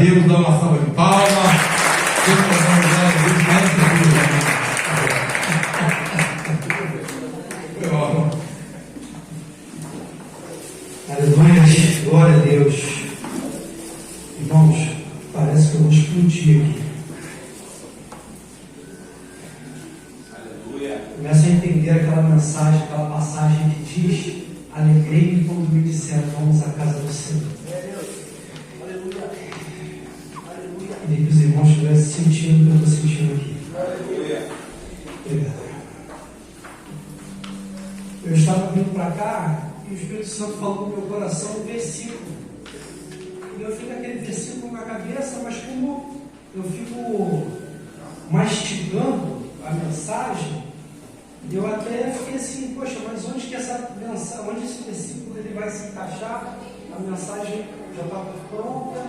Deus, dá uma salva de palmas. Aleluia, glória a Deus. Irmãos, parece que eu vou explodir aqui. Aleluia. Começa a entender aquela mensagem, aquela passagem que diz: alegrei-me quando me disseram, vamos à casa do Senhor. Queria que os irmãos estivessem sentindo o que eu estou sentindo aqui. Aleluia. Obrigado. Eu estava vindo para cá e o Espírito Santo falou no meu coração um versículo. E eu fico aquele versículo na cabeça, mas como eu fico mastigando a mensagem, eu até fiquei assim, poxa, mas onde que essa mensagem, onde esse versículo ele vai se encaixar? A mensagem já estava pronta.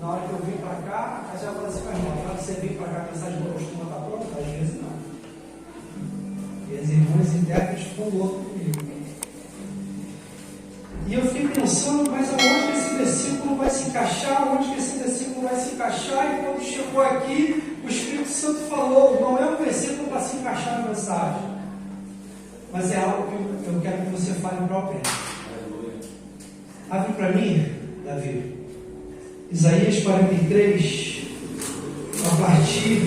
Na hora que eu vim para cá, aí já falei assim, mas irmão, na hora que você vem para cá, a mensagem não costuma estar pronta? Às vezes não. E as irmãs intérpretes ficam loucos comigo. E eu fiquei pensando, mas aonde que esse versículo vai se encaixar? Onde que esse versículo vai se encaixar? E quando chegou aqui, o Espírito Santo falou, não é um versículo para se encaixar na mensagem, mas é algo que eu quero que você fale próprio. Abre para mim, Davi, Isaías 43, a partir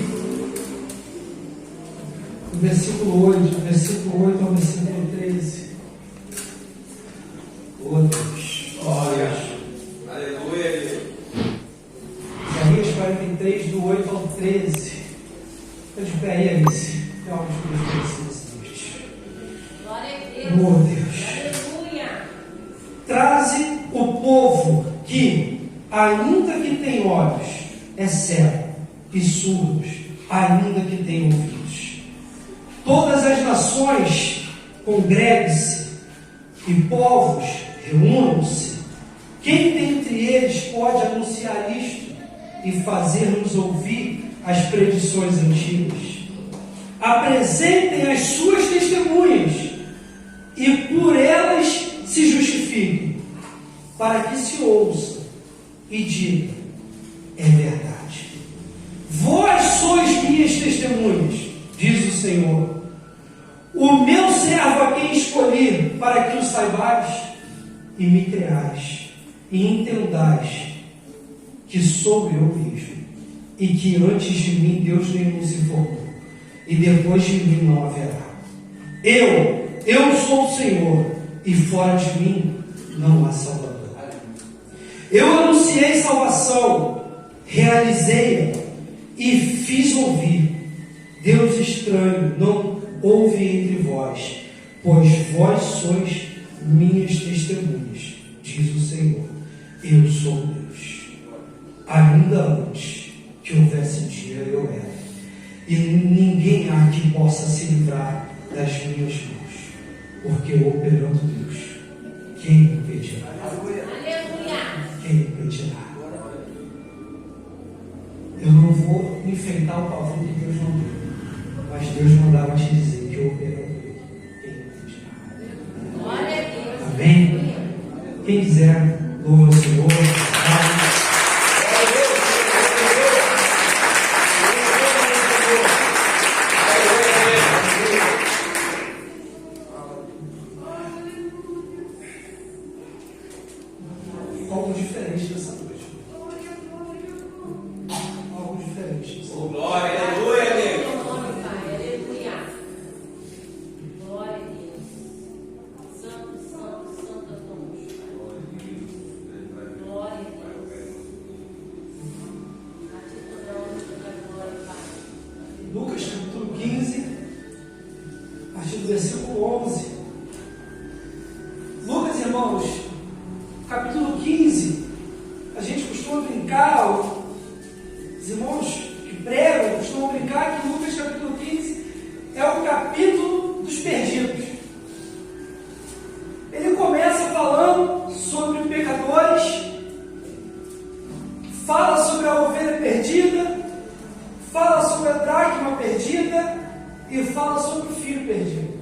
do versículo 8, do versículo 8 ao versículo 13. Oh Deus, Glória. Aleluia, Deus. Isaías 43, do 8 ao 13. Fica de pé aí, Alice. Tem algo de Deus nesse texto. Glória a Deus. Oh Deus. Aleluia. Traze o povo que, ainda que tem olhos, é cego, e surdos, ainda que tem ouvidos. Todas as nações congreguem-se, e povos reúnam-se. Quem dentre eles pode anunciar isto e fazer-nos ouvir as predições antigas? Apresentem as suas testemunhas e por elas se justifiquem, para que se ouça e diga: é verdade. Vós sois minhas testemunhas, diz o Senhor, o meu servo a quem escolhi, para que o saibais e me creais, e entendais que sou eu mesmo, e que antes de mim Deus nenhum se formou, e depois de mim não haverá. Eu sou o Senhor, e fora de mim não há Salvador. Eu anunciei salvação, realizei-a e fiz ouvir. Deus estranho não houve entre vós, pois vós sois minhas testemunhas, diz o Senhor. Eu sou Deus. Ainda antes que houvesse dia, eu era, e ninguém há que possa se livrar das minhas mãos, porque operando Deus, quem me impedirá? Aleluia. Quem me impedirá? Eu não vou enfrentar o pavor que Deus não deu, mas Deus mandava te dizer que operando Ele, quem me impedirá? Glória a Deus. Amém? Quem quiser, louva o Senhor. Algo diferente dessa noite. Algo diferente dessa noite. Glória, aleluia, Deus. Aleluia. Glória a Deus. Santo, santo, santo é o teu nome. Glória a Deus. A ti toda a honra e toda a glória, Pai. Lucas capítulo 15, a partir do versículo 11. Lucas, irmãos, capítulo 15, a gente costuma brincar, os irmãos que pregam costumam brincar que Lucas capítulo 15 é o capítulo dos perdidos. Ele começa falando sobre pecadores, fala sobre a ovelha perdida, fala sobre a dracma perdida e fala sobre o filho perdido.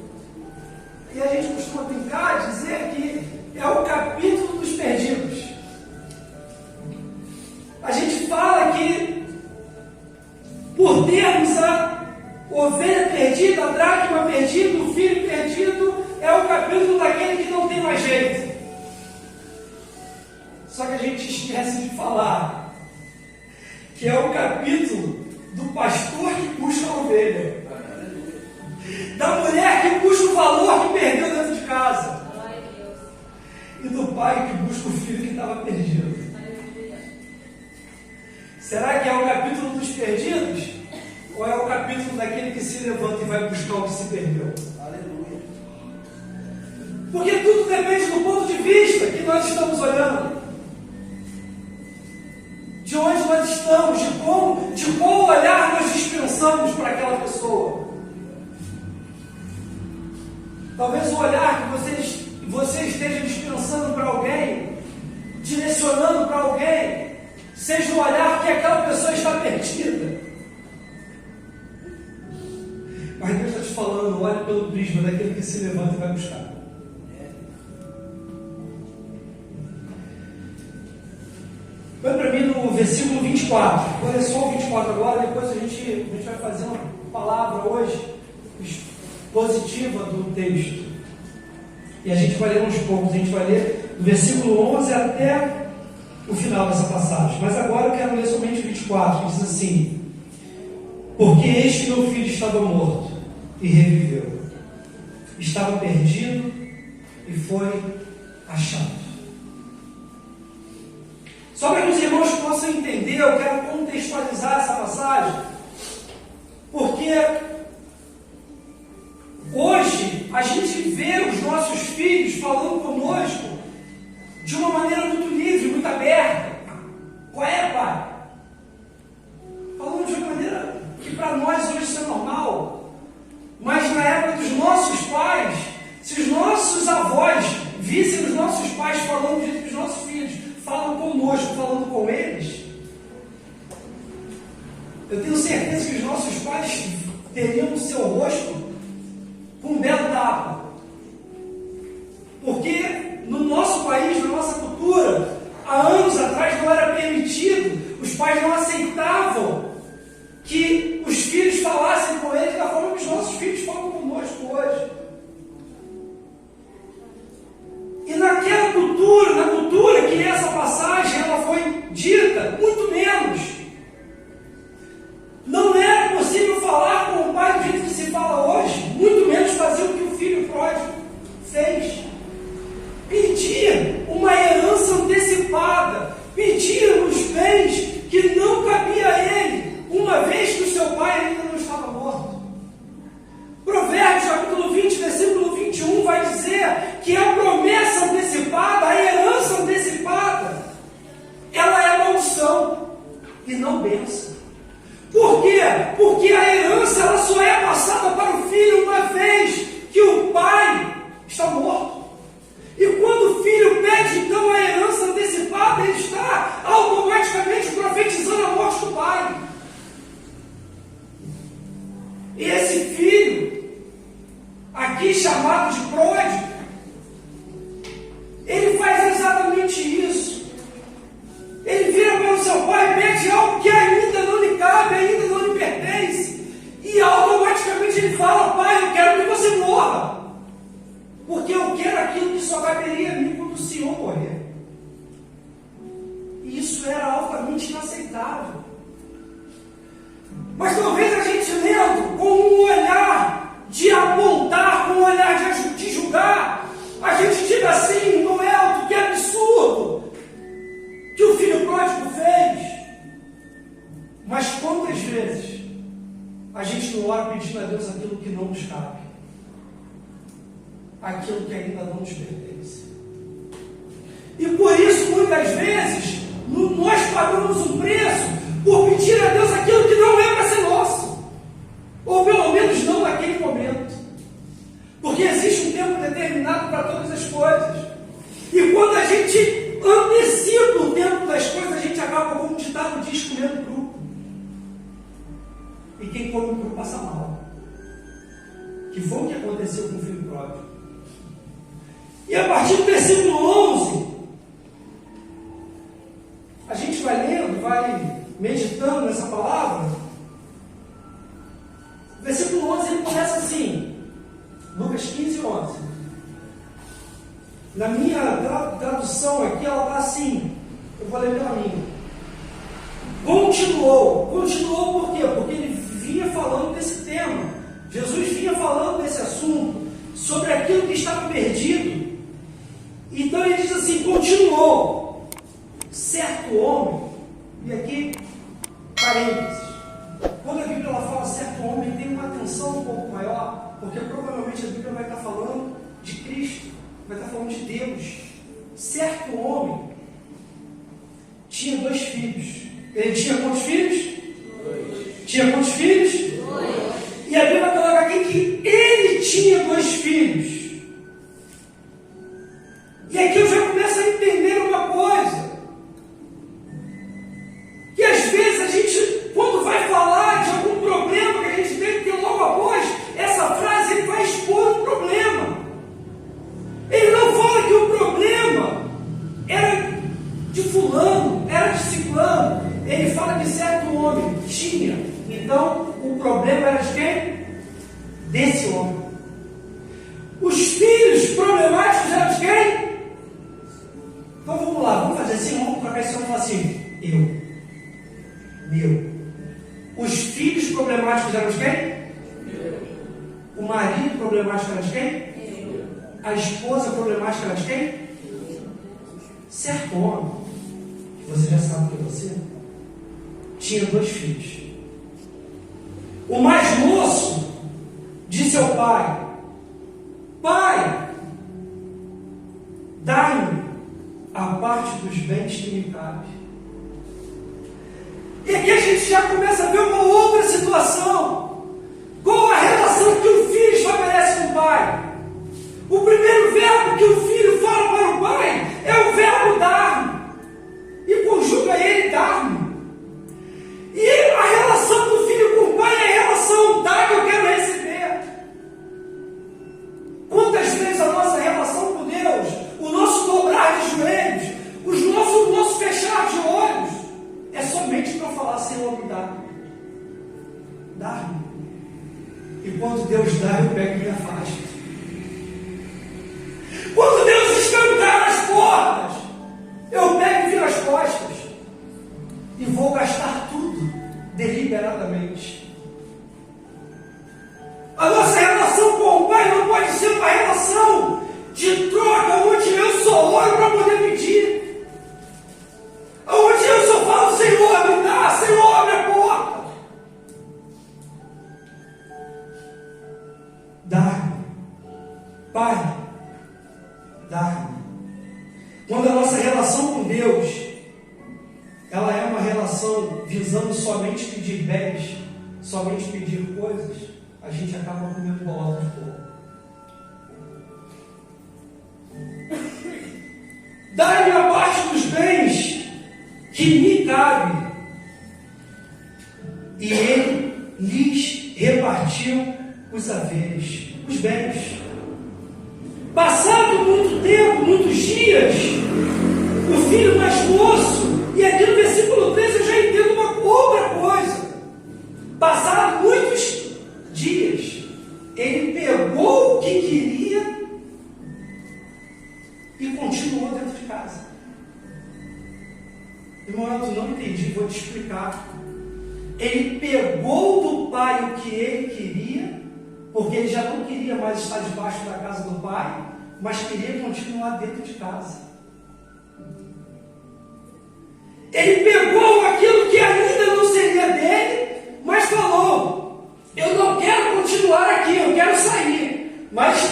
E a gente costuma brincar, dizer que é o capítulo dos perdidos. Só que a gente esquece de falar que é o capítulo do pastor que busca a ovelha, da mulher que busca o valor que perdeu dentro de casa, Glória a Deus. e do pai que busca o filho que estava perdido. Aleluia. Será que é o capítulo dos perdidos? Ou é o capítulo daquele que se levanta e vai buscar o que se perdeu? Aleluia. Porque tudo depende do ponto de vista que nós estamos olhando, de onde nós estamos, de qual olhar nós dispensamos para aquela pessoa. Talvez o olhar que você esteja dispensando para alguém, direcionando para alguém, seja o olhar que aquela pessoa está perdida. Mas Deus está te falando, olhe pelo prisma daquele que se levanta e vai buscar. Vai para mim no versículo 24. Vou ler só o 24 agora, depois a gente vai fazer uma palavra hoje positiva do texto. E a gente vai ler uns poucos, a gente vai ler do versículo 11 até o final dessa passagem. Mas agora eu quero ler somente o 24, que diz assim: porque este meu filho estava morto e reviveu, estava perdido e foi achado. Só para que os irmãos possam entender, eu quero contextualizar essa passagem, porque hoje a gente vê os nossos filhos falando conosco de uma maneira muito livre, muito aberta. Qual é, pai? Falando de uma maneira que para nós hoje isso é normal, mas na época dos nossos pais, se os nossos avós vissem os nossos pais falando do jeito que os nossos filhos falam conosco, falando com eles, eu tenho certeza que os nossos pais teriam o seu rosto com um belo tapa. Porque no nosso país, na nossa cultura, há anos atrás não era permitido, os pais não aceitavam que os filhos falassem com eles da forma que os nossos filhos falam conosco hoje. E naquela cultura, na cultura que essa passagem ela foi dita, muito menos. Não era possível falar com o pai do jeito que se fala hoje, muito menos fazer o que o filho pródigo fez. Pedir uma herança antecipada, pedir os bens que não cabia a ele, uma vez que o seu pai ainda não estava morto. Provérbios capítulo 20, versículo 21 vai dizer que a promessa antecipada, a herança antecipada, ela é maldição e não bênção. Por quê? Porque a herança ela só é passada para o filho uma vez que o pai está morto. E quando o filho pede então a herança antecipada, ele está automaticamente profetizando a morte do pai. E esse filho, aqui chamado de pródigo, ele faz exatamente isso. Ele vira para o seu pai e pede algo que ainda não lhe cabe, ainda não lhe pertence. E automaticamente ele fala: pai, eu quero que você morra, porque eu quero aquilo que só caberia a mim quando o Senhor morrer. E isso era altamente inaceitável. Mas talvez a gente lendo com um olhar de apontar, com um olhar de julgar, a gente diga assim: Noel, que absurdo que o filho pródigo fez. Mas quantas vezes a gente não ora pedindo a Deus aquilo que não nos cabe, aquilo que ainda não nos pertence? E por isso, muitas vezes, nós pagamos um preço por pedir a Deus aquilo que não é para ser nosso, ou pelo menos não naquele momento, porque existe um tempo determinado para todas as coisas, e quando a gente antecipa o tempo das coisas, a gente acaba, como ditado diz, comendo cru, e quem come cru passa mal, que foi o que aconteceu com o filho pródigo. E a partir do versículo 11, a gente vai lendo, vai meditando nessa palavra. Versículo 11 ele começa assim, Lucas 15, 11. Na minha tradução aqui ela está assim: Eu vou ler pela minha. Continuou por quê? Porque ele vinha falando desse tema. Jesus vinha falando desse assunto, sobre aquilo que estava perdido. Então ele diz assim: continuou. Certo homem, e aqui, parênteses. Quando a Bíblia ela fala certo homem, tem uma atenção um pouco maior, porque provavelmente a Bíblia vai estar falando de Cristo, vai estar falando de Deus. Certo homem tinha 2 filhos. Ele tinha quantos filhos? 2. Tinha quantos filhos? 2. E a Bíblia coloca aqui que ele tinha 2 filhos. E aqui eu já começo a entender uma coisa. Que às vezes a gente, quando vai falar de algum problema que a gente tem que ter logo após essa frase, ele vai expor um problema. Ele não fala que o problema era de fulano, era de ciclano. Ele fala que certo homem tinha. Então, o problema era de quem? Desse homem. Os filhos problemáticos eram de quem? Então vamos lá, vamos fazer assim, vamos trocar esse homem e falar assim: meu. Os filhos problemáticos eram de quem? O marido problemático era de quem? A esposa problemática era de quem? Certo homem, que você já sabe que é você, tinha 2 filhos. O mais moço disse ao pai: pai, dá-me a parte dos bens que me cabe. E aqui a gente já começa a ver uma outra situação. Qual a relação que o filho estabelece com o pai? O primeiro verbo que o filho fala para o pai é o verbo dar-me. E conjuga ele dar-me. E a relação do filho com o pai é a relação dar que eu quero receber. Quantas vezes a nossa relação com Deus, o nosso dobrar de joelhos, o nosso fechar de olhos, é somente para falar: Senhor, me dá. Dá-me. E quando Deus dá, eu pego e me afasto. Quando Deus escancar as portas, eu pego e viro as costas. E vou gastar tudo deliberadamente. A nossa relação com o Pai não pode ser uma relação de troca, onde eu só oro para poder pedir. Onde eu só falo: Senhor, me dá, Senhor, abre a porta. Dá-me. Pai, dá-me. Quando a nossa relação com Deus, ela é uma relação visando somente pedir bens, somente pedir coisas, a gente acaba comendo bolota de fogo. Dá-me a parte dos bens que me cabe. E ele lhes repartiu os haveres, os bens. Passado muito tempo, muitos dias, o filho mais moço, e aqui no versículo 13 eu já entendo uma outra coisa. Passaram muitos dias, ele pegou o que queria e continuou dentro de casa. Irmão, eu não entendi, vou te explicar. Ele pegou do pai o que ele queria, porque ele já não queria mais estar debaixo da casa do pai, mas queria continuar dentro de casa. Ele pegou aquilo que ainda não seria dele, mas falou: eu não quero continuar aqui, eu quero sair, mas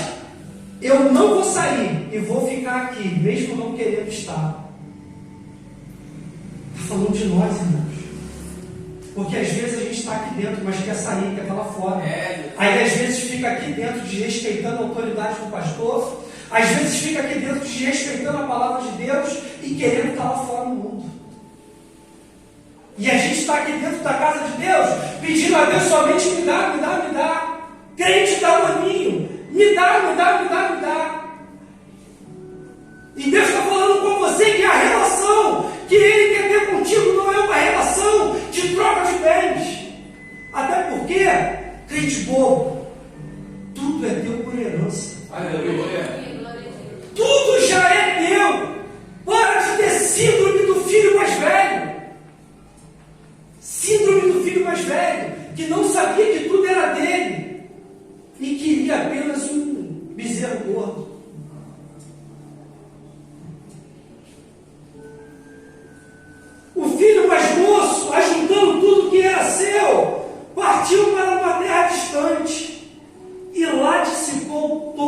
eu não vou sair e vou ficar aqui, mesmo não querendo estar. Está falando de nós, irmãos. Porque às vezes a gente está aqui dentro, mas quer sair, quer estar lá fora. Aí às vezes fica aqui dentro desrespeitando a autoridade do pastor, às vezes fica aqui dentro desrespeitando a palavra de Deus e querendo estar lá fora no mundo. E a gente está aqui dentro da casa de Deus, pedindo a Deus somente: me dá, me dá, me dá. Crente dá maninho, me dá, me dá, me dá, me dá. E Deus está falando com você que a relação que Ele quer ter contigo não é uma relação de troca de bens. Até porque, crente bobo, tudo é teu por herança. Aleluia. Tudo já é teu. Para de ter síndrome do filho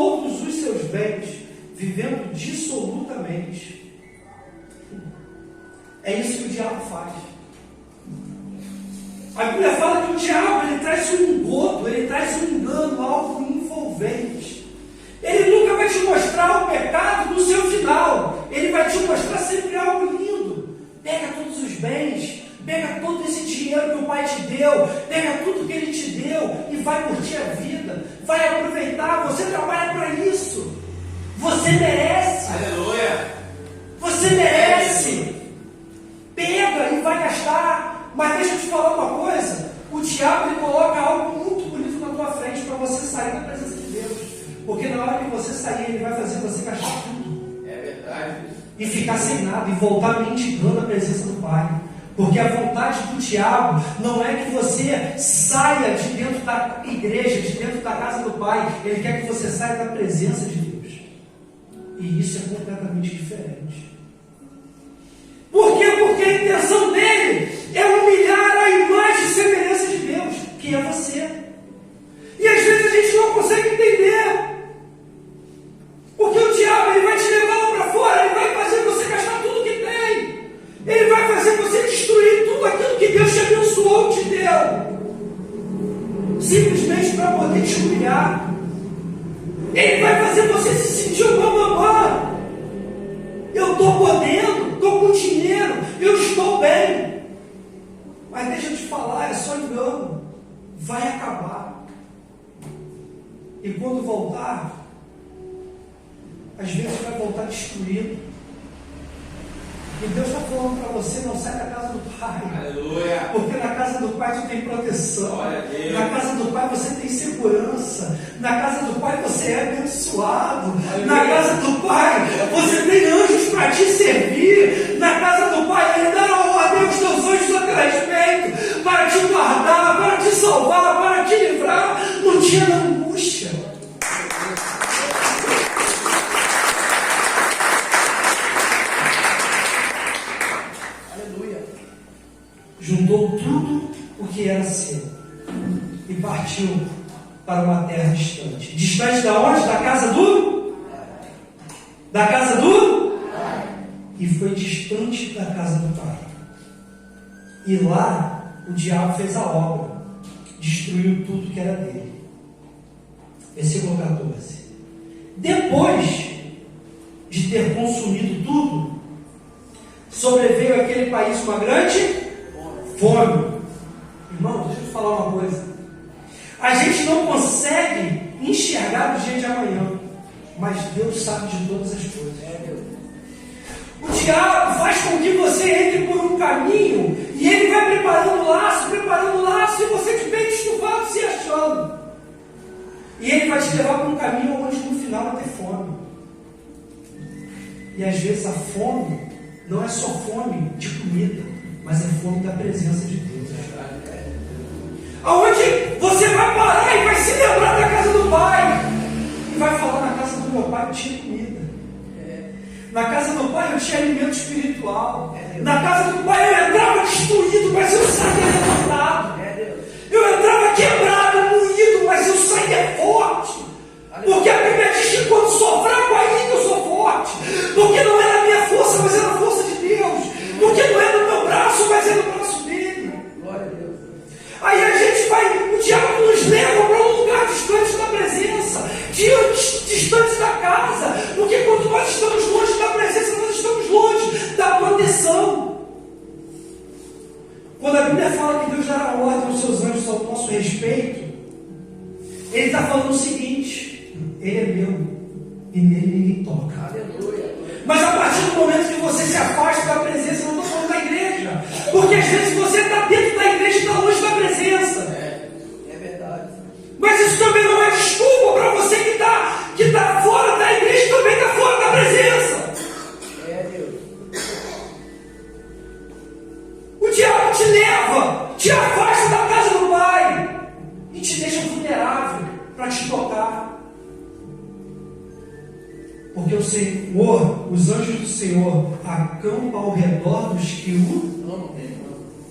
todos os seus bens, vivendo dissolutamente. É isso que o diabo faz. A Bíblia fala que o diabo, ele traz um engodo, ele traz um engano, algo envolvente. Ele nunca vai te mostrar o pecado no seu final. Ele vai te mostrar sempre algo lindo. Pega todos os bens, pega todo esse dinheiro que o Pai te deu, pega tudo que Ele te deu e vai curtir a vida, vai aproveitar. Você trabalha para isso. Você merece. Aleluia. Você merece. Pega e vai gastar. Mas deixa eu te falar uma coisa. O diabo, ele coloca algo muito bonito na tua frente para você sair da presença de Deus. Porque na hora que você sair, ele vai fazer você gastar tudo. É verdade. E ficar sem nada e voltar mendigando a presença do Pai. Porque a vontade do diabo não é que você saia de dentro da igreja, de dentro da casa do Pai. Ele quer que você saia da presença de Deus. E isso é completamente diferente. Por quê? Porque a intenção dele é humilhar a imagem e semelhança de Deus, que é você. E às vezes a gente não consegue entender. Porque o diabo, ele vai te levar lá para fora, ele vai fazer você gastar tudo que tem. Ele vai fazer você destruir tudo aquilo que Deus te abençoou, te deu. Simplesmente para poder te humilhar. Ele vai fazer você se sentir um bambambam. Eu estou podendo, estou com dinheiro, eu estou bem. Mas deixa eu te falar, é só engano. Vai acabar. E quando voltar, às vezes vai voltar destruído. E Deus está falando para você, não sai da casa do Pai. Aleluia. Porque na casa do Pai tu tem proteção. Glória a Deus. Na casa do Pai você tem segurança. Na casa do Pai você é abençoado. Aleluia. Na casa do Pai você tem anjos para te servir. Na casa do Pai Ele dará ordem aos teus anjos a teu respeito, para te guardar, para te salvar, para te livrar no dia da angústia. Juntou tudo o que era seu e partiu para uma terra distante. Distante da onde? Da casa do? Da casa do? E foi distante da casa do Pai. E lá o diabo fez a obra, destruiu tudo que era dele. Versículo 14. Depois de ter consumido tudo, sobreveio àquele país uma grande fome. Irmão, deixa eu te falar uma coisa. A gente não consegue enxergar o dia de amanhã, mas Deus sabe de todas as coisas. O diabo faz com que você entre por um caminho e ele vai preparando laço, e você de peito estufado se achando. E ele vai te levar para um caminho onde no final vai ter fome. E às vezes a fome não é só fome de comida, mas é fome da presença de Deus. Aonde você vai parar e vai se lembrar da casa do Pai. E vai falar, na casa do meu Pai eu tinha comida. Na casa do Pai eu tinha alimento espiritual. Na casa do Pai eu entrava destruído, mas eu saía levantado. Eu entrava quebrado, moído, mas eu saía forte. Porque a Bíblia diz que quando sou fraco, aí que eu sou forte. Porque não é na minha força, mas é na força de Deus. Porque não é no meu braço, mas é no braço dele. Glória a Deus. Aí a gente vai, o diabo nos leva para um lugar distante da presença, distante da casa. Porque quando nós estamos longe da presença, nós estamos longe da proteção. Quando a Bíblia fala que Deus dará ordem aos seus anjos ao nosso respeito, Ele está falando o seguinte: Ele é meu e nele ninguém toca. Aleluia. Mas a partir do momento que você se afasta da presença, eu não estou falando da igreja, porque às vezes você está dentro da igreja e está longe da presença. É verdade. Mas isso também não é desculpa para você que está fora da igreja e também está fora da presença. É Deus. O diabo te leva, te afasta da casa do Pai e te deixa vulnerável para te tocar. Porque o Senhor, os anjos do Senhor, acampam ao redor dos que o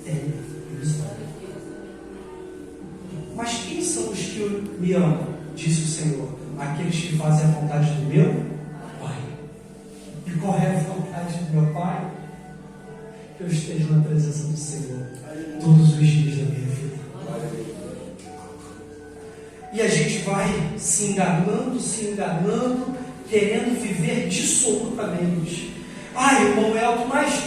temem. Mas quem são os que me amam? Disse o Senhor. aqueles que fazem a vontade do meu Pai. E qual é a vontade do meu Pai? Que eu esteja na presença do Senhor todos os dias da minha vida. E a gente vai se enganando, querendo viver dissolutamente. Ai, irmão Elton, mas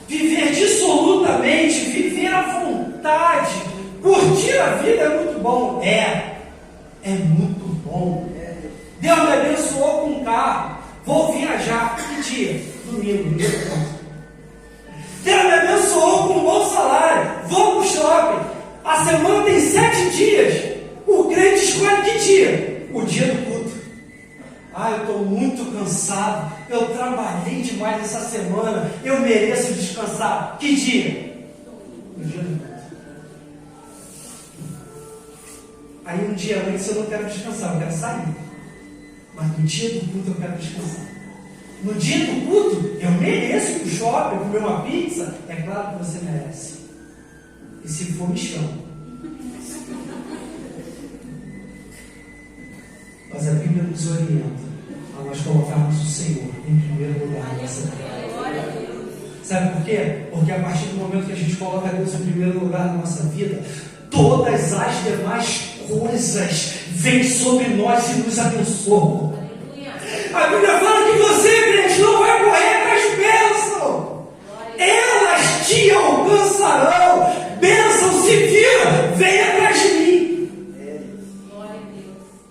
viver dissolutamente, viver à vontade, curtir a vida é muito bom. É muito bom. Deus me abençoou com um carro. Vou viajar. Que dia? Domingo. Deus me abençoou com um bom salário. Vou para o shopping. A semana tem 7 dias. O crente escolhe que dia? O dia do culto. Eu estou muito cansado. Eu trabalhei demais essa semana. Eu mereço descansar. Que dia? O dia do culto. Aí um dia antes eu não quero descansar, eu quero sair. Mas no dia do culto eu quero descansar. No dia do culto, eu mereço ir para o shopping, comer uma pizza. É claro que você merece. E se for, me chama. Mas a Bíblia nos orienta a nós colocarmos o Senhor em primeiro lugar na nossa vida. Sabe por quê? Porque a partir do momento que a gente coloca Deus em primeiro lugar na nossa vida, todas as demais coisas vêm sobre nós e nos abençoam. A Bíblia fala que você, crente, não vai correr atrás de bênção. Elas te alcançarão. Bênção se vira, vem atrás de mim.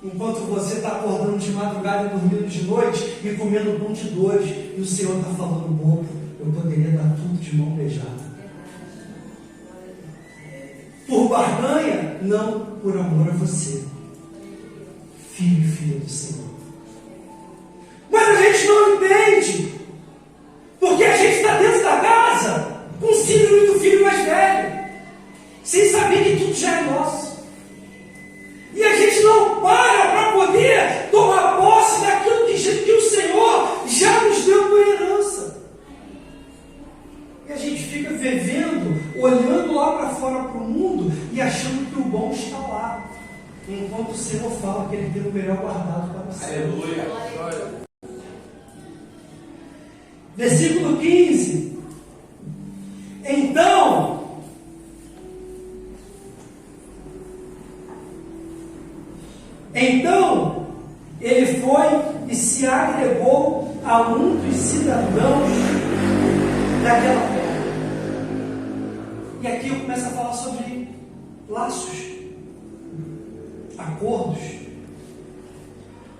Enquanto você está acordando de madrugada e dormindo de noite e comendo pão de dores, e o Senhor está falando, bobo, eu poderia dar tudo de mão beijada. Por barganha? Não, por amor a você. Filho e filha do Senhor. Mas a gente não entende. Porque a gente está dentro da casa com 5 minutos do filho mais velho, sem saber que tudo já é nosso. E a gente não para poder tomar posse daquilo que o Senhor já nos deu por herança. E a gente fica vivendo, olhando lá para fora para o mundo e achando que o bom está lá. Enquanto o Senhor fala que Ele tem o melhor guardado para você. Aleluia. Versículo 15. Então, ele foi e se agregou a muitos cidadãos daquela terra. E aqui eu começo a falar sobre laços, acordos,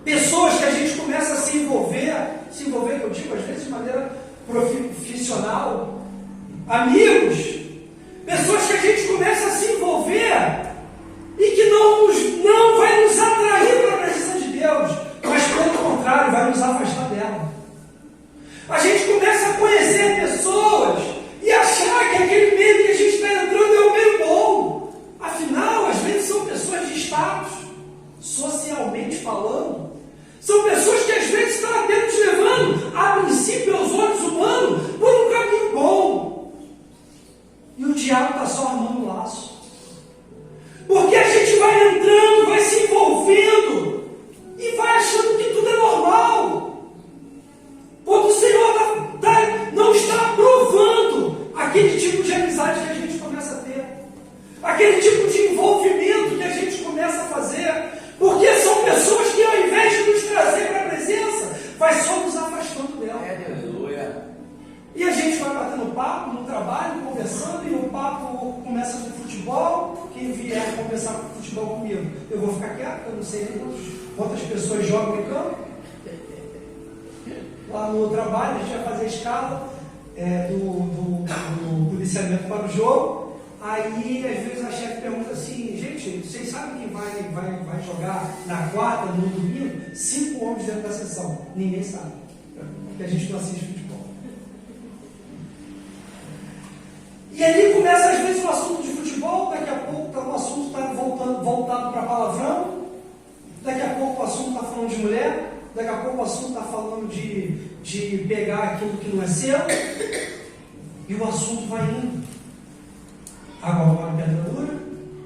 pessoas que a gente começa a se envolver, que eu digo às vezes de maneira profissional, amigos, pessoas que a gente começa a se envolver e que não vai nos atrair para a presença de Deus, mas pelo contrário, vai nos afastar dela. A gente começa a conhecer pessoas e achar que aquele meio que a gente está entrando é o meio bom. Afinal, às vezes são pessoas de status, socialmente falando. São pessoas que às vezes estão até nos levando, a princípio, aos olhos humanos, por um caminho bom. E o diabo está só armando um laço. Porque a gente vai entrando, vai se envolvendo e vai achando que tudo é normal. Quando o Senhor não está aprovando aquele tipo de amizade que a gente começa a ter, aquele tipo de envolvimento que a gente começa a fazer, porque são pessoas que ao invés de nos trazer para a presença, vai só nos afastando dela. Aleluia. E a gente vai batendo papo no trabalho, conversando, e o papo começa com futebol. Quem vier conversar com futebol comigo, eu vou ficar quieto, eu não sei nem quantas pessoas jogam em campo. Lá no trabalho, a gente vai fazer a escala do policiamento para o jogo. Aí, às vezes, a chefe pergunta assim: gente, vocês sabem quem vai jogar na quarta, no domingo? 5 homens dentro da sessão. Ninguém sabe, porque a gente não assiste futebol. E ali começa, às vezes, o assunto de futebol. Daqui a pouco o assunto está voltado para palavrão. Daqui a pouco o assunto está falando de mulher. Daqui a pouco o assunto está falando de pegar aquilo que não é seu. E o assunto vai indo. Água mole, pedra dura,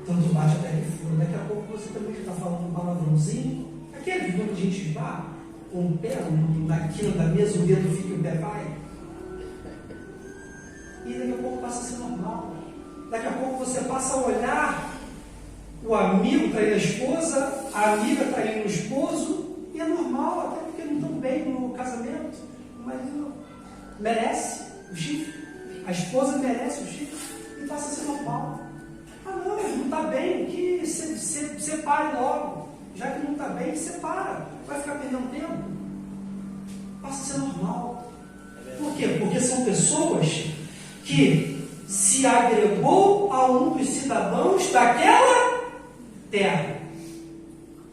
tanto bate até que fura. Daqui a pouco você também está falando um palavrãozinho. Aqui é vida onde a gente vá com o pé na quina da mesa, o dedo fica e o pé vai. E daqui a pouco passa a ser normal. Daqui a pouco você passa a olhar o amigo traindo a esposa, a amiga traindo o esposo, e é normal, até porque não estão bem no casamento. O marido merece o chifre, a esposa merece o chifre, e passa a ser normal. Ah não, não está bem, que separe logo. Já que não está bem, separa. Vai ficar perdendo tempo. Passa a ser normal. Por quê? Porque são pessoas que se agregou a um dos cidadãos daquela terra.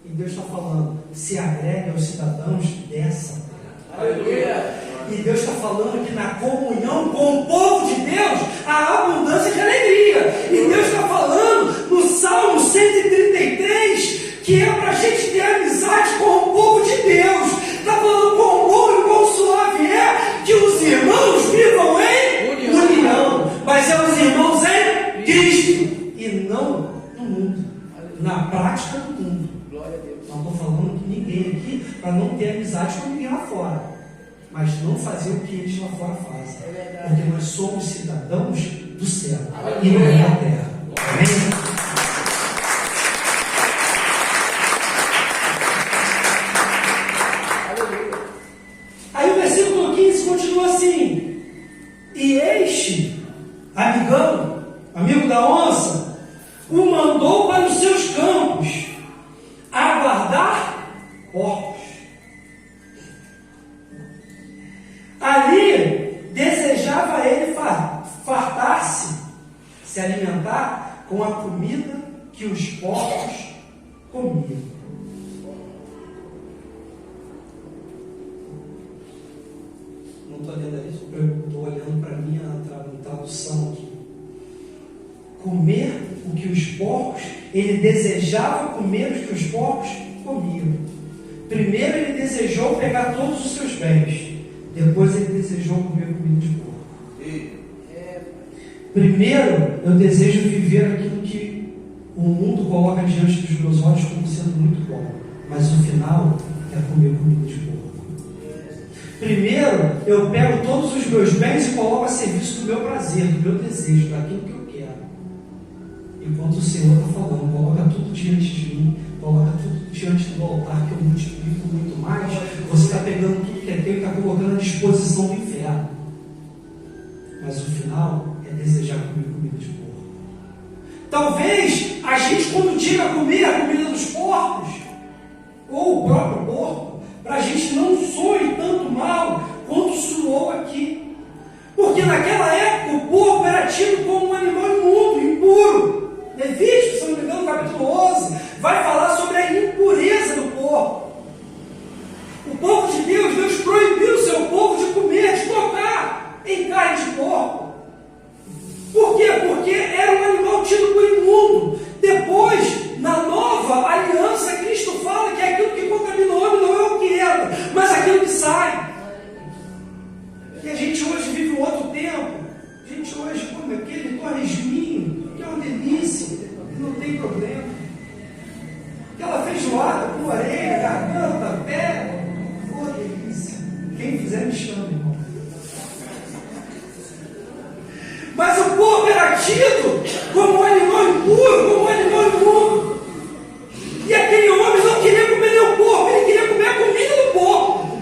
E Deus está falando, se agrega aos cidadãos dessa terra. Aleluia. E Deus está falando que na comunhão com o povo de Deus há abundância de alegria. E Deus está falando no Salmo 133 que é para a gente ter amizade com o povo de Deus. Está falando quão bom e quão suave é que os irmãos vivam em união. Mas é os irmãos em Cristo e não no mundo, na prática do mundo. Glória a Deus. Não estou falando que ninguém aqui para não ter amizade com ninguém lá fora, mas não fazer o que eles lá fora fazem. Porque nós somos cidadãos do céu e não da terra. Amém? Aí o versículo 15 continua assim: e este, amigão, amigo da onça, o mandou para os seus campos aguardar porcos. Ali desejava ele fartar-se, se alimentar com a comida que os porcos comiam. Não estou lendo isso, estou olhando para a minha tradução aqui. Comer o que os porcos, ele desejava comer o que os porcos comiam. Primeiro ele desejou pegar todos os seus bens, depois ele desejou comer comida de porco. Primeiro eu desejo viver aquilo que o mundo coloca diante dos meus olhos como sendo muito bom, mas o final é comer comida de porco. Primeiro, eu pego todos os meus bens e coloco a serviço do meu prazer, do meu desejo, daquilo que eu quero. Enquanto o Senhor está falando, coloca tudo diante de mim, coloca tudo diante do altar, que eu multiplico muito mais. Você está pegando tudo que é teu e está colocando à disposição do inferno. Mas o final é desejar comer comida de porco. Talvez a gente, quando diga comer a comida dos porcos, ou o próprio porco, para a gente não soe tanto mal quanto soou aqui. Porque naquela época o porco era tido como um animal imundo, impuro. Levítico, se não me engano, capítulo 11, vai falar sobre a impureza do porco. O povo de Deus, Deus proibiu o seu povo de comer, de tocar em carne de porco. Por quê? Porque era um animal tido por imundo. Depois, na nova aliança, Cristo fala que aquilo que contamina o homem não é o que entra, mas aquilo que sai. E a gente hoje vive um outro tempo. A gente hoje come aquele torresminho, que é uma delícia, que não tem problema. Aquela feijoada com orelha, garganta, pé, uma delícia. Quem fizer me chama, irmão. Mas o porco era tido como um animal impuro, como um animal imundo. E aquele homem não queria comer nem o porco, ele queria comer a comida do porco.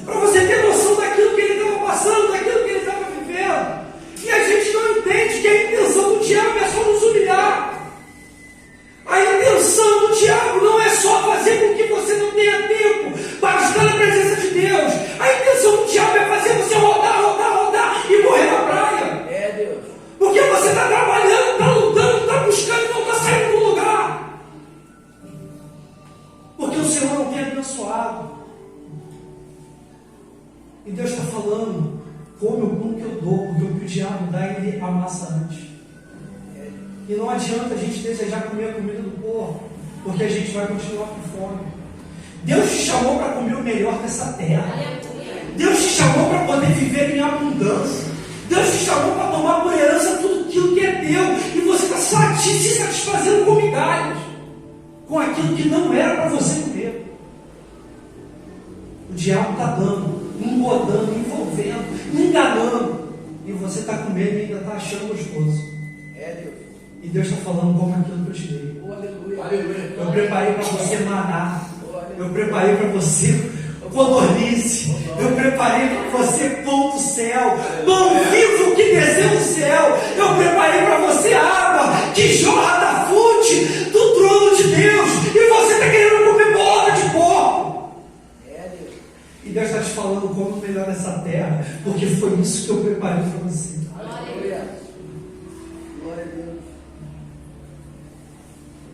Para você ter noção daquilo que ele estava passando, daquilo que ele estava vivendo. E a gente não entende que a intenção do diabo é só nos humilhar. A intenção do diabo não é só fazer com que você não tenha tempo para estar na presença de Deus. A intenção do diabo é fazer você rodar e morrer na praia. Porque você está trabalhando, está lutando, está buscando e não está saindo do lugar. Porque o Senhor não tem abençoado. E Deus está falando, come o pão que eu dou, porque o que o diabo dá, ele amassa antes. E não adianta a gente desejar comer a comida do porco, porque a gente vai continuar com fome. Deus te chamou para comer o melhor dessa terra. Deus te chamou para poder viver em abundância. Deus te chamou para tomar por herança tudo aquilo que é teu. E você está se satisfazendo com migalhas, com aquilo que não era para você comer. O diabo está dando, engodando, envolvendo, enganando. E você está com medo e ainda está achando gostoso. É, Deus. E Deus está falando como aquilo que eu te dei. Oh, aleluia. Aleluia. Eu preparei para você maná. Eu preparei para você codornice. Eu preparei para você pão do céu. Pão vivo que desceu do céu. Eu preparei para você água que jorra da fonte do trono de Deus. E você está querendo comer bola de porco. É, Deus. E Deus está te falando como melhor essa terra. Porque foi isso que eu preparei para você. Aleluia. Glória a Deus.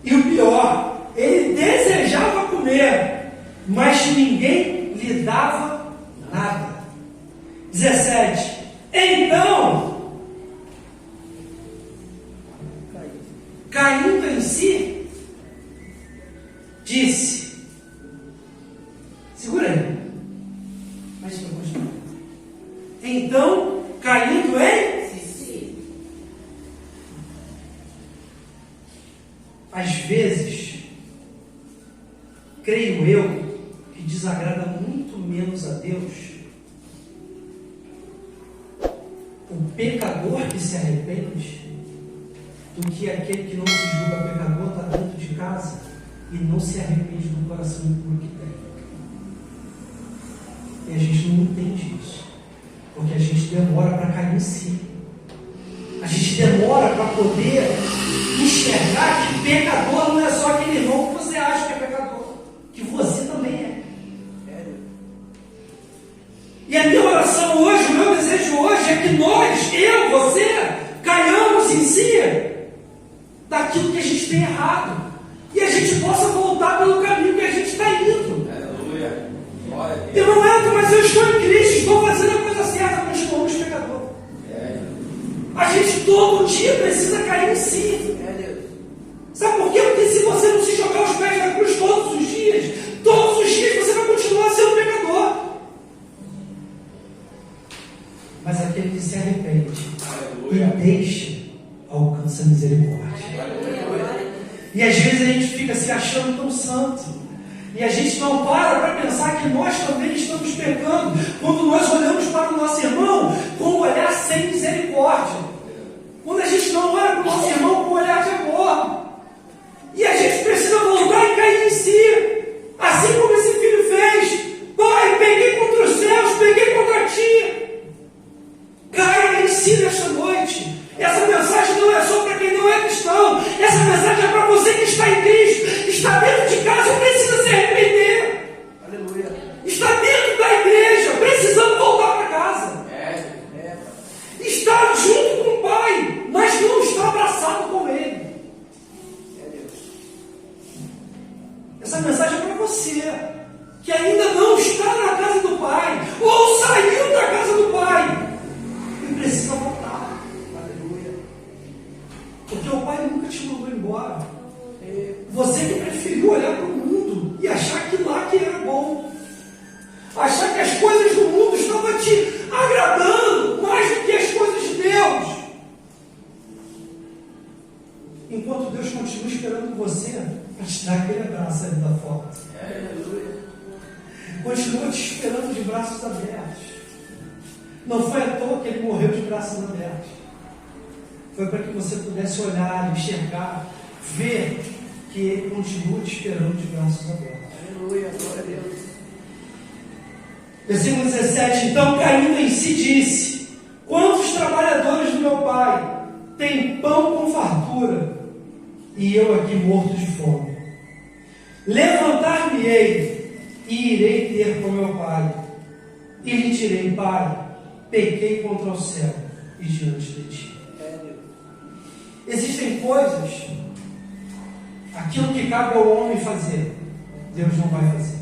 E o pior, ele desejava comer, mas ninguém lhe dava nada. 17. Então, caindo em si, disse: segura aí, mas eu vou continuar. Então, caindo em às vezes, creio eu, que desagrada muito menos a Deus o pecador que se arrepende do que aquele que não se julga pecador, está dentro de casa e não se arrepende do coração impuro que tem. E a gente não entende isso, porque a gente demora para cair em si. A gente demora para poder enxergar que pecador não é só aquele irmão que você acha que é pecador, que você também é. E a minha oração hoje, o meu desejo hoje é que nós, eu, você, caiamos em si daquilo que a gente tem errado e a gente possa voltar pelo caminho que a gente está indo. Aleluia. Glória a Deus. Eu não entro, mas eu estou em Cristo, estou fazendo a coisa certa, continuamos pecador. A gente todo dia precisa cair em si. É, Deus. Sabe por quê? Porque se você não se jogar os pés na cruz todos os dias você vai continuar sendo pecador. Mas aquele que se arrepende e deixa, alcança a misericórdia. E às vezes a gente fica se achando tão santo. E a gente não para pensar que nós também estamos pecando quando nós olhamos para o nosso irmão com um olhar sem misericórdia. Quando a gente não olha para o nosso irmão com um olhar de amor. E a gente precisa voltar e cair em si. Assim como esse filho fez. Pai, peguei contra os céus, peguei contra ti. Caia em si nesta noite. Essa mensagem não é só para quem não é cristão. Essa mensagem é para você que está em Cristo. Está dentro de casa e precisa se arrepender. Aleluia. Está dentro da igreja, precisando voltar para casa. Está junto com o Pai, mas não está abraçado com Ele. Essa mensagem é para você que ainda não está na casa do Pai ou saiu da casa do Pai e precisa voltar. Aleluia. Porque o Pai nunca te mandou embora. Você que preferiu olhar para o mundo e achar que lá que era bom, achar que as coisas do mundo estavam te agradando mais do que as coisas de Deus. Enquanto Deus continua esperando você para te dar aquele abraço ali da foto. Continua te esperando de braços abertos. Não foi à toa que Ele morreu de braços abertos. Foi para que você pudesse olhar, enxergar, ver que Ele continua te esperando de braços abertos. Aleluia. Glória a Deus. Versículo 17. Então, caindo em si, disse: quantos trabalhadores do meu pai têm pão com fartura, e eu aqui morto de fome? Levantar-me-ei e irei ter com meu pai, e lhe direi: Pai, pequei contra o céu e diante de ti. Existem coisas, aquilo que cabe ao homem fazer, Deus não vai fazer.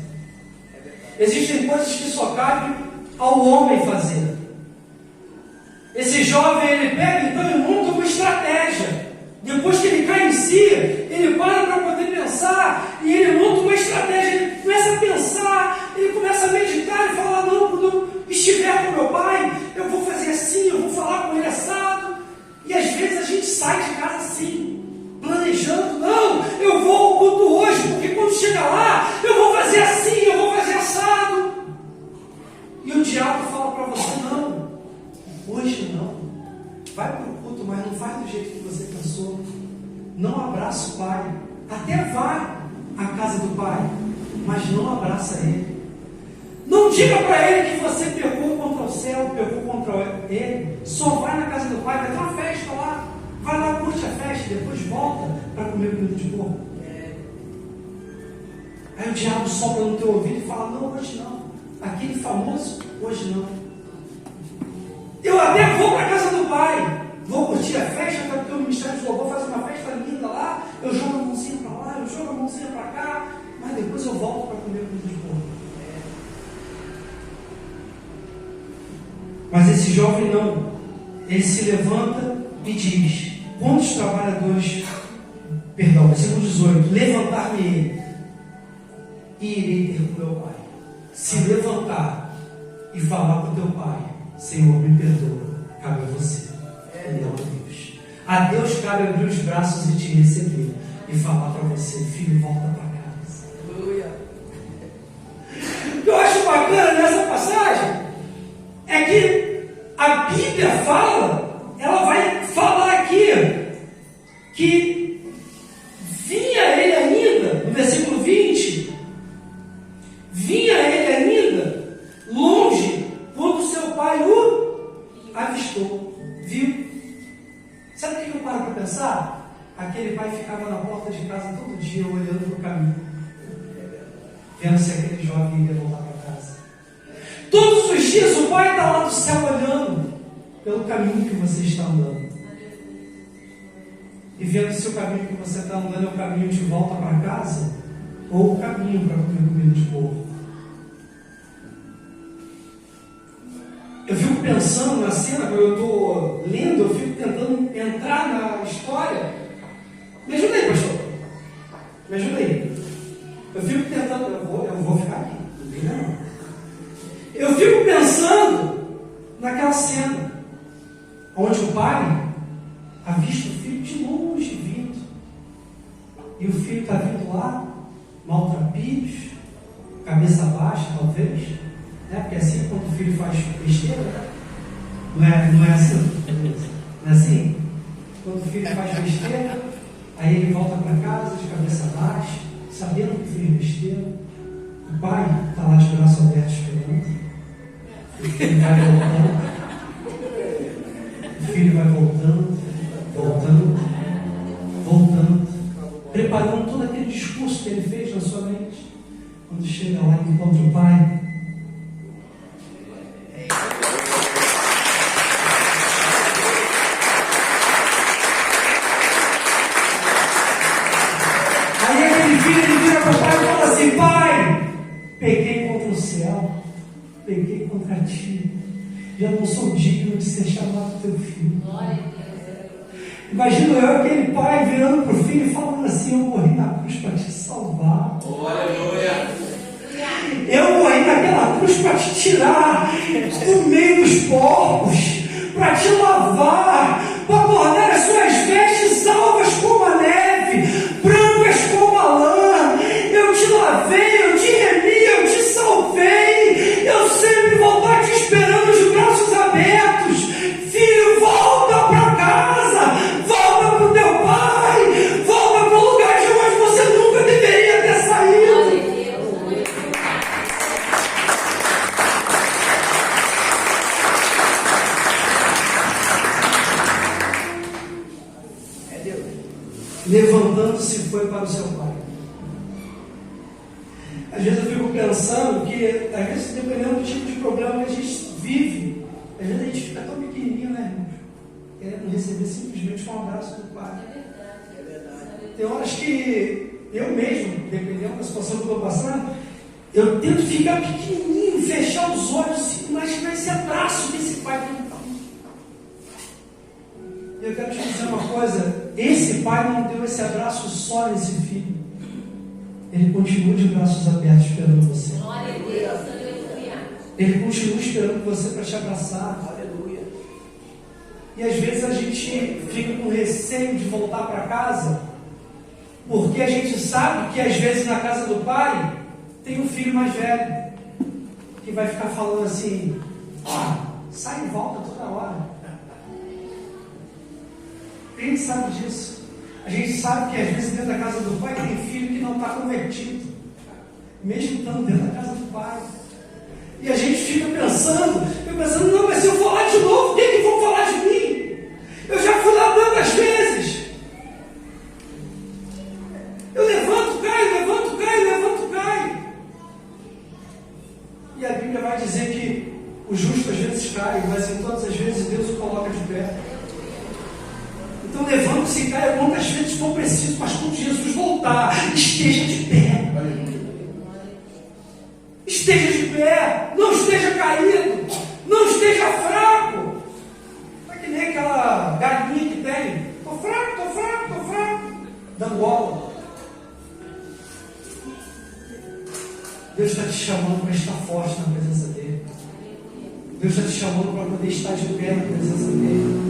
Existem coisas que só cabe ao homem fazer. Esse jovem, ele pega então e monta uma estratégia. Depois que ele cai em si, ele para poder pensar e ele monta uma estratégia. Ele começa a pensar, ele começa a meditar e falar: não, quando eu estiver com meu pai, eu vou fazer assim, eu vou falar com ele assado. E às vezes a gente sai de casa assim, planejando: não, eu vou ao culto hoje, porque quando chegar lá, eu vou fazer assim, eu vou fazer assado. jeito que você pensou. Não abraça o pai. Até vá à casa do pai, mas não abraça ele. Não diga para ele que você pecou contra o céu, pecou contra ele. Só vai na casa do pai, vai ter uma festa lá. Vai lá, curte a festa, depois volta para comer comida de porco. Aí o diabo sopra no teu ouvido e fala: não, hoje não. Aquele famoso, hoje não. Eu até vou para a casa do pai. Vou curtir a festa, até porque o Ministério de Louvor faz uma festa linda lá. Eu jogo a mãozinha para lá, eu jogo a mãozinha para cá. Mas depois eu volto para comer comida de porco. Mas esse jovem não. Ele se levanta e diz: quantos trabalhadores, versículo 18, levantar-me-ei e irei ter com meu pai. Se levantar e falar com teu pai: Senhor, me perdoa, cabe a você, e não a Deus. A Deus cabe abrir os braços e te receber e falar para você: filho, volta para casa. Aleluia. O que eu acho bacana nessa passagem é que a Bíblia fala, ela vai falar aqui que vinha ele ainda, no versículo 20, vinha ele ainda longe quando seu pai o avistou, viu? Sabe o que eu paro para pensar? Aquele pai ficava na porta de casa todo dia olhando para o caminho, vendo se aquele jovem ia voltar para casa. Todos os dias o pai está lá do céu olhando pelo caminho que você está andando. E vendo se o caminho que você está andando é o caminho de volta para casa ou o caminho para comer comida de porco. Eu fico pensando na cena, quando eu estou lendo, eu fico tentando entrar na história. Me ajuda aí, pastor. Me ajuda aí. Eu fico tentando, eu vou ficar aqui. Não. Eu fico pensando naquela cena onde o pai avista o filho de longe vindo. E o filho está vindo lá, maltrapilhos, cabeça baixa, talvez. Né? Porque assim, quando o filho faz besteira, não é assim? Não é assim? Quando o filho faz besteira, aí ele volta para casa de cabeça baixa, sabendo que fez besteira. O pai está lá de braços abertos esperando. O filho vai voltando. O filho vai voltando, preparando todo aquele discurso que ele fez na sua mente. Quando chega lá e encontra o pai, aí aquele filho ele vira para o pai e fala assim: pai, pequei contra o céu, pequei contra ti, já não sou digno de ser chamado teu filho. Imagino eu, aquele pai virando para o filho e falando assim: eu morri na cruz para te salvar. Aleluia. Eu morri naquela cruz para te tirar do meio dos porcos, para te lavar, para tornar as suas vestes alvas como a neve, brancas como a lã. Eu te lavei, eu te remi, eu te salvei. Eu sempre vou estar te esperando de braços abertos. Filho, volta para casa, volta para o teu pai, volta para o lugar de onde você nunca deveria ter saído. É Deus. Levantando-se, foi para o seu pai. Às vezes eu fico pensando que, às vezes, dependendo do tipo de problema que a gente vive, às vezes a gente fica tão pequenininho, né, irmãos? Querendo receber simplesmente um abraço do pai. É verdade. Tem horas que eu mesmo, dependendo da situação que eu estou passando, eu tento ficar pequenininho, fechar os olhos e imaginar esse abraço que esse pai tem. Eu quero te dizer uma coisa: esse pai não deu esse abraço só nesse filho. Ele continua de braços abertos esperando você. Ele continua esperando você para te abraçar. Aleluia. E às vezes a gente fica com receio de voltar para casa, porque a gente sabe que às vezes na casa do pai tem um filho mais velho que vai ficar falando assim: sai e volta toda hora. A gente sabe disso. A gente sabe que às vezes dentro da casa do pai tem filho que não está convertido, mesmo estando dentro da casa do pai. E a gente fica pensando, não, mas se eu falar de novo, o que vão falar de mim? Eu já fui lá tantas vezes. Eu levanto, caio, levanto, caio, levanto, caio. E a Bíblia vai dizer que o justo às vezes cai, mas em todas as vezes Deus o coloca de pé. Então levante-se e caia quantas vezes for preciso, mas quando Jesus voltar, esteja de pé. Esteja de pé, não esteja caído, não esteja fraco. Não é que nem aquela galinha que tem. Estou fraco, dando bola. Deus está te chamando para estar forte na presença dEle. Deus está te chamando para poder estar de pé na presença dEle.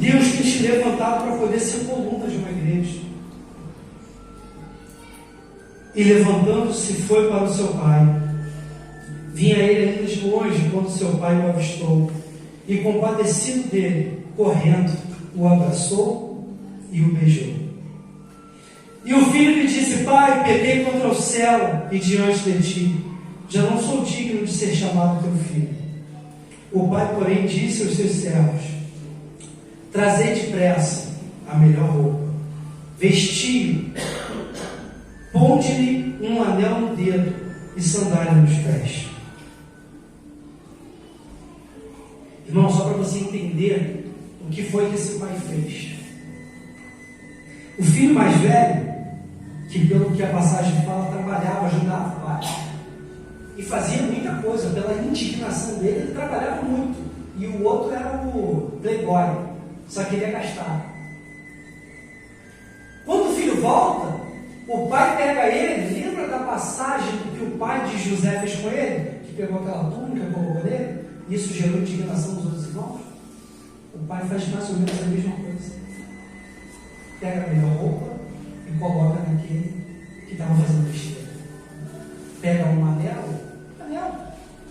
Deus tem te levantado para poder ser coluna de uma igreja. E levantando-se foi para o seu pai. Vinha ele ainda de longe quando seu pai o avistou. E compadecido dele, correndo, o abraçou e o beijou. E o filho lhe disse: Pai, pequei contra o céu e diante de ti. Já não sou digno de ser chamado teu filho. O pai, porém, disse aos seus servos: Trazei depressa a melhor roupa, vestiu, ponde-lhe um anel no dedo e sandália nos pés. Irmão, só para você entender o que foi que esse pai fez. O filho mais velho, que pelo que a passagem fala, trabalhava, ajudava o pai. E fazia muita coisa, pela indignação dele, ele trabalhava muito. E o outro era o playboy, só queria gastar. Quando o filho volta, o pai pega ele, lembra da passagem que o pai de José fez com ele? Que pegou aquela túnica, colocou nele? Isso gerou indignação dos outros irmãos? O pai faz mais ou menos a mesma coisa. Pega a melhor roupa e coloca naquele que estava fazendo besteira. Pega um anel,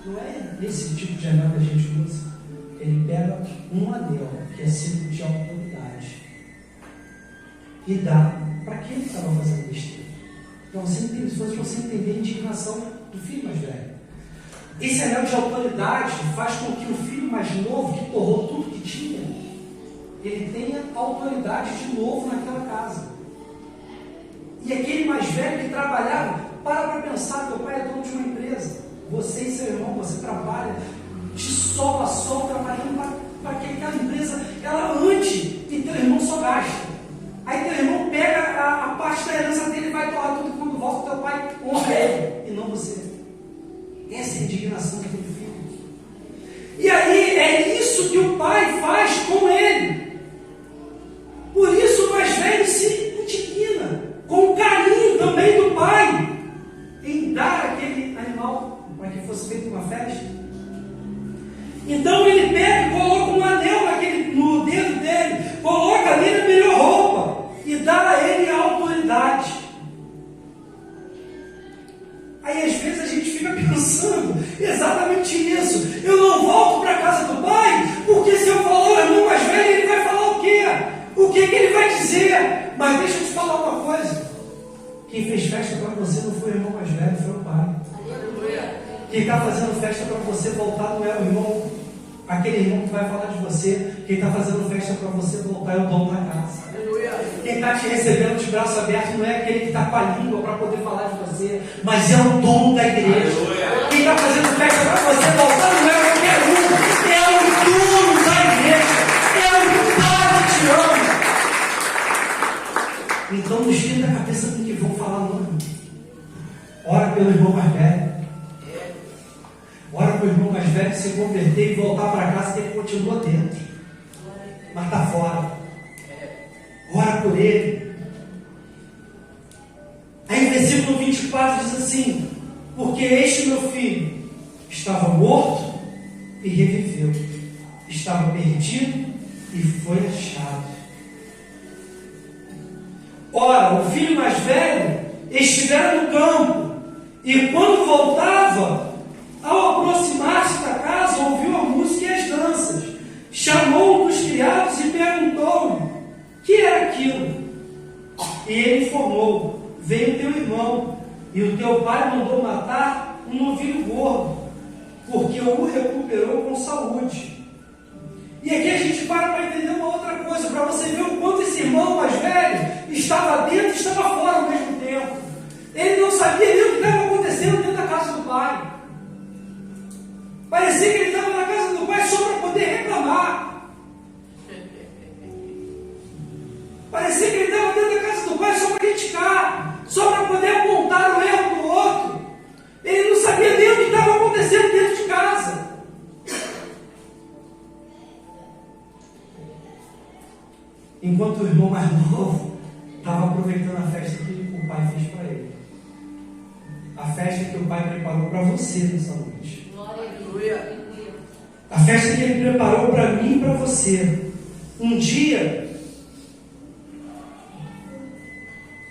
não é esse tipo de anel que a gente usa. Ele pega um anel, que é símbolo de autoridade, e dá para aquele que estava fazendo besteira. Então você entende, se você entender a indignação do filho mais velho. Esse anel de autoridade faz com que o filho mais novo, que torrou tudo que tinha, ele tenha autoridade de novo naquela casa. E aquele mais velho que trabalhava, para pensar, teu pai é dono de uma empresa, você e seu irmão, você trabalha de sol a sol, trabalhando para que aquela empresa, ela ande, e teu irmão só gasta. Aí teu irmão pega a parte da herança dele e vai torrar tudo, e quando volta teu pai honra ele, e não você. Essa é a indignação do filho. E aí é isso que o pai faz com ele. Por isso o mais velho se indigna, com o carinho também do pai, em dar aquele animal para que fosse feita uma festa. Então ele pega e coloca um anel no dedo dele, coloca nele a melhor roupa e dá a ele a autoridade. Aí às vezes a gente fica pensando exatamente isso. Eu não volto para a casa do pai, porque se eu falar o irmão mais velho, ele vai falar o quê? O que ele vai dizer? Mas deixa eu te falar uma coisa. Quem fez festa para você não foi o irmão mais velho, foi o pai. Quem está fazendo festa para você voltar não é o irmão, aquele irmão que vai falar de você. Quem está fazendo festa para você voltar é o dono da casa. Quem está te recebendo de braço aberto não é aquele que está com a língua para poder falar de você, mas é o dono da igreja. Quem está fazendo festa para você voltar não é qualquer um, é o dono da igreja, é o pai que te ama. Então não esquenta a cabeça do que vão falar, não. Ora pelo irmão mais velho. Ora para o irmão mais velho se converter e voltar para casa, que ele continua dentro, mas está fora. Ora por ele. Aí o versículo 24 diz assim: porque este meu filho estava morto e reviveu, estava perdido e foi achado. Ora, o filho mais velho estivera no campo, e quando voltava, ao aproximar-se da casa, ouviu a música e as danças. Chamou um dos criados e perguntou-lhe: aquilo. E ele informou: veio teu irmão, e o teu pai mandou matar um novilho gordo, porque o recuperou com saúde. E aqui a gente para entender uma outra coisa, para você ver o quanto esse irmão mais velho estava dentro e estava fora ao mesmo tempo. Ele não sabia nem o que estava acontecendo dentro da casa do pai. Parecia que ele estava na casa do pai só para poder reclamar. Parecia que ele estava dentro da casa do pai só para criticar, só para poder apontar o erro do outro. Ele não sabia nem o que estava acontecendo dentro de casa. Enquanto o irmão mais novo estava aproveitando a festa que o pai fez para ele. A festa que o pai preparou para você nessa noite. Aleluia. A festa que ele preparou para mim e para você. Um dia,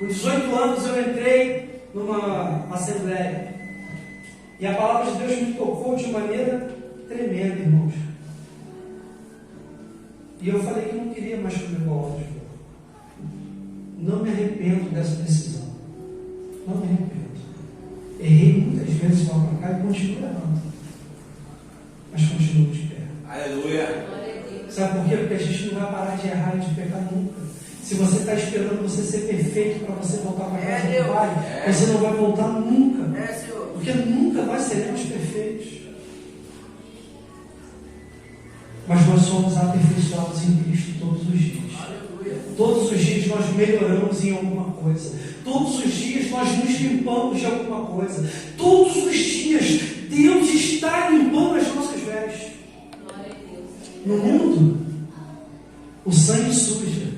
com 18 anos, eu entrei numa assembleia. E a palavra de Deus me tocou de maneira tremenda, irmãos. E eu falei que não queria mais comer bola de fogo. Não me arrependo dessa decisão. Não me arrependo. Errei muitas vezes lá para cá e continuo errando. Mas continuo de pé. Aleluia. Sabe por quê? Porque a gente não vai parar de errar e de pecar nunca. Se você está esperando você ser perfeito para você voltar para casa do Pai, você não vai voltar nunca. Senhor. Porque nunca nós seremos perfeitos. Mas nós somos aperfeiçoados em Cristo todos os dias. Aleluia. Todos os dias nós melhoramos em alguma coisa. Todos os dias nós nos limpamos de alguma coisa. Todos os dias Deus está limpando as nossas vestes. No mundo, o sangue suja.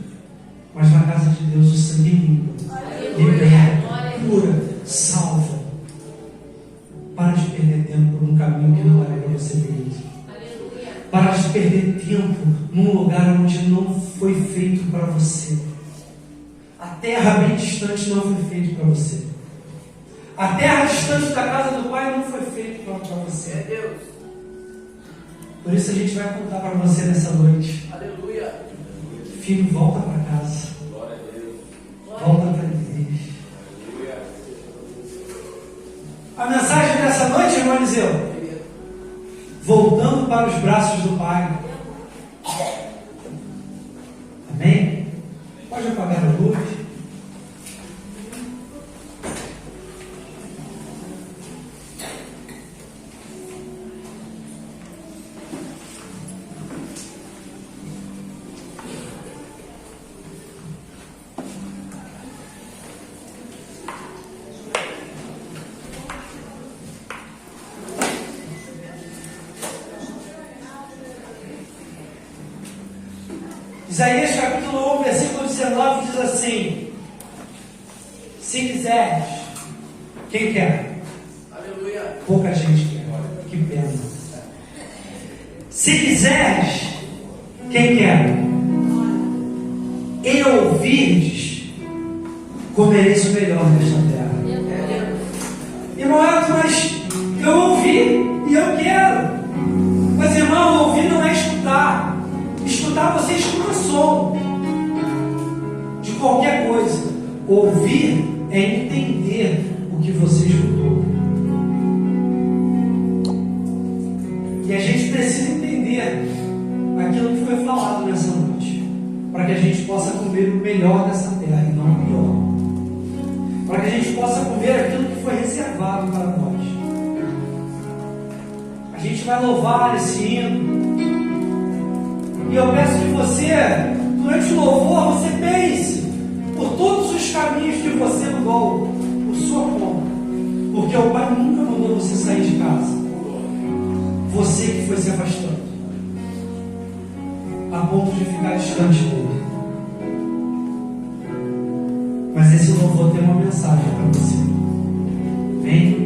Mas na casa de Deus o sangue limpa. Libera, cura, salva. Para de perder tempo por um caminho que não era para você perder. Para de perder tempo num lugar onde não foi feito para você. A terra bem distante não foi feita para você. A terra distante da casa do Pai não foi feita para você. Deus. Por isso a gente vai contar para você nessa noite. Aleluia. Filho, volta para casa. Glória a Deus. Volta para a igreja. Aleluia. A mensagem dessa noite, irmão Eliseu: voltando para os braços do Pai. Amém? Pode apagar a luz. Isaías capítulo 1, versículo 19 diz assim: se quiseres, quem quer? Aleluia. Pouca gente quer, que pena. Se quiseres, quem quer? E ouvirdes, comereis o melhor desta terra. Irmão, mas eu ouvi e eu quero. Mas irmão, ouvir não é escutar. Escutar, você escuta som de qualquer coisa. Ouvir é entender o que você escutou. E a gente precisa entender aquilo que foi falado nessa noite, para que a gente possa comer o melhor dessa terra e não o pior. Para que a gente possa comer aquilo que foi reservado para nós. A gente vai louvar esse hino. E eu peço que você, durante o louvor, você pense por todos os caminhos que você andou por sua conta. Porque o Pai nunca mandou você sair de casa. Você que foi se afastando, a ponto de ficar distante dele. Mas esse louvor tem uma mensagem para você. Vem